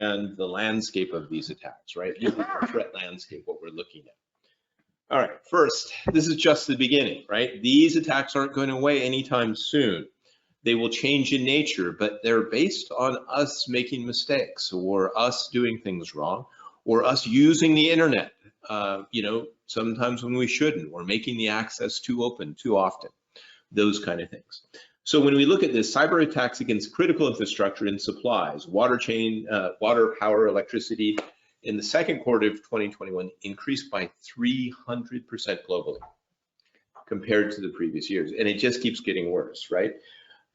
and the landscape of these attacks, right? This is the threat landscape, what we're looking at. All right, first, this is just the beginning, right? These attacks aren't going away anytime soon. They will change in nature, but they're based on us making mistakes or us doing things wrong or us using the internet, sometimes when we shouldn't, or making the access too open too often, those kind of things. So when we look at this, cyber attacks against critical infrastructure and supplies, water, power, electricity, in the second quarter of 2021 increased by 300% globally compared to the previous years. And it just keeps getting worse, right?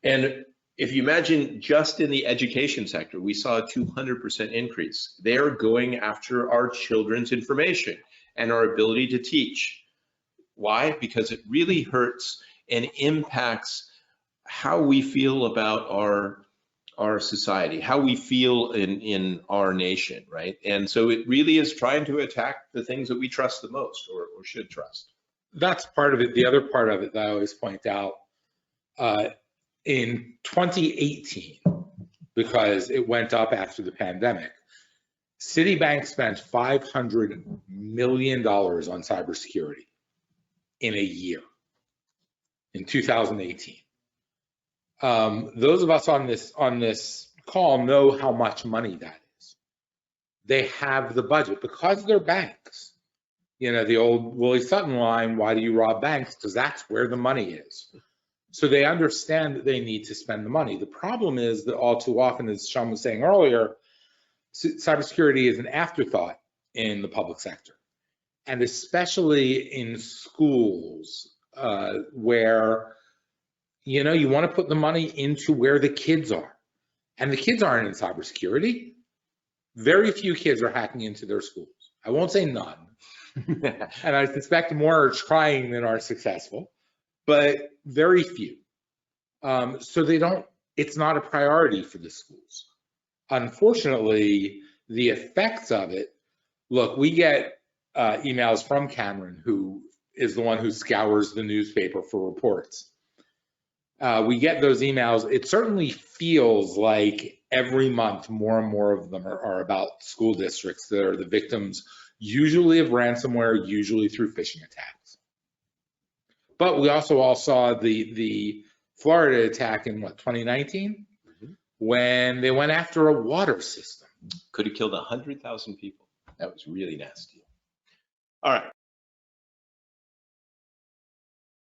And if you imagine just in the education sector, we saw a 200% increase. They're going after our children's information and our ability to teach. Why? Because it really hurts and impacts how we feel about our society, how we feel in our nation, right? And so it really is trying to attack the things that we trust the most or should trust. That's part of it. The other part of it that I always point out, in 2018, because it went up after the pandemic, Citibank spent $500 million on cybersecurity in a year, in 2018. Those of us on this call know how much money that is. They have the budget because they're banks. You know, the old Willie Sutton line, why do you rob banks? Because that's where the money is. So they understand that they need to spend the money. The problem is that all too often, as Sean was saying earlier, cybersecurity is an afterthought in the public sector, and especially in schools where, you know, you want to put the money into where the kids are, and the kids aren't in cybersecurity. Very few kids are hacking into their schools. I won't say none, and I suspect more are trying than are successful, but very few. So they don't, it's not a priority for the schools. Unfortunately, the effects of it, look, we get emails from Cameron, who is the one who scours the newspaper for reports. We get those emails. It certainly feels like every month more and more of them are about school districts that are the victims, usually of ransomware, usually through phishing attacks. But we also all saw the Florida attack in what, 2019? Mm-hmm. When they went after a water system. Could have killed 100,000 people. That was really nasty. All right.